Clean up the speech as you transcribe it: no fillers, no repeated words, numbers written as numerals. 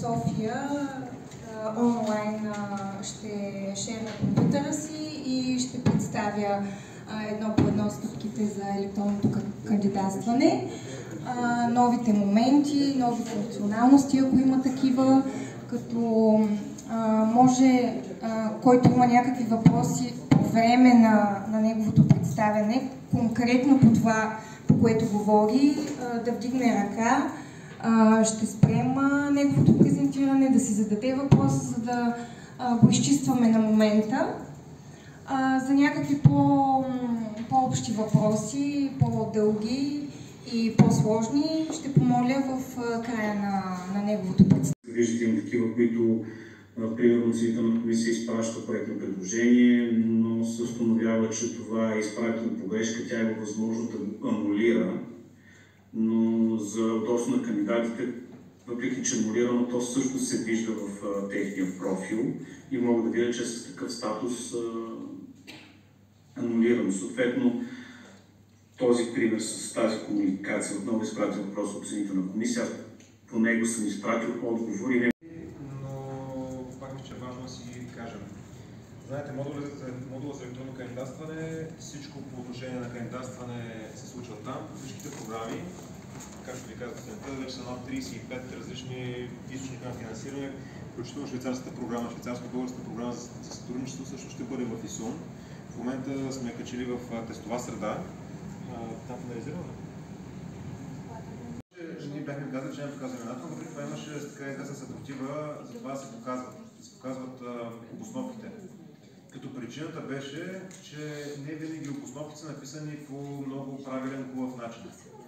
София онлайн ще шерна компютъра си и ще представя едно по едно стъпките за електронното кандидатстване, новите моменти, нови функционалности, ако има такива, като може, който има някакви въпроси по време на неговото представяне, конкретно по това, по което говори, да вдигне ръка. Ще спрем неговото презентиране, да си зададе въпроса, за да го изчистваме на момента. За някакви по-общи въпроси, по-дълги и по-сложни, ще помоля в края на неговото представяне. Виждате такива, които примерно Централната комисия изпраща проектно предложение, но се установява, че това е изправителна погрешка, тя е възможно да го анулира, но за удобство на кандидатите, въпреки че анулирано, то също се вижда в техния профил и мога да видя, че с такъв статус анулирано. Съответно, този пример с тази комуникация, отново изпратил въпрос от Централната комисия, по него съм изпратил отговори. Че е важно да си кажем. Знаете, модула за електронно кандидатстване, всичко по отношение на кандидатстване се случва там. Всичките програми, както ви казах, вече са над 35 различни източника на финансиране, включително швейцарската програма, швейцарско-българската програма за сътрудничество също ще бъде в ИСУН. В момента сме качили в тестова среда. Там финализираме. Ние бяхме казали, че не показваме имената, но преди това имаше така известна съпротива, затова се показват обосновките. Като причината беше, че не винаги обосновките са написани по много правилен, хубав начин.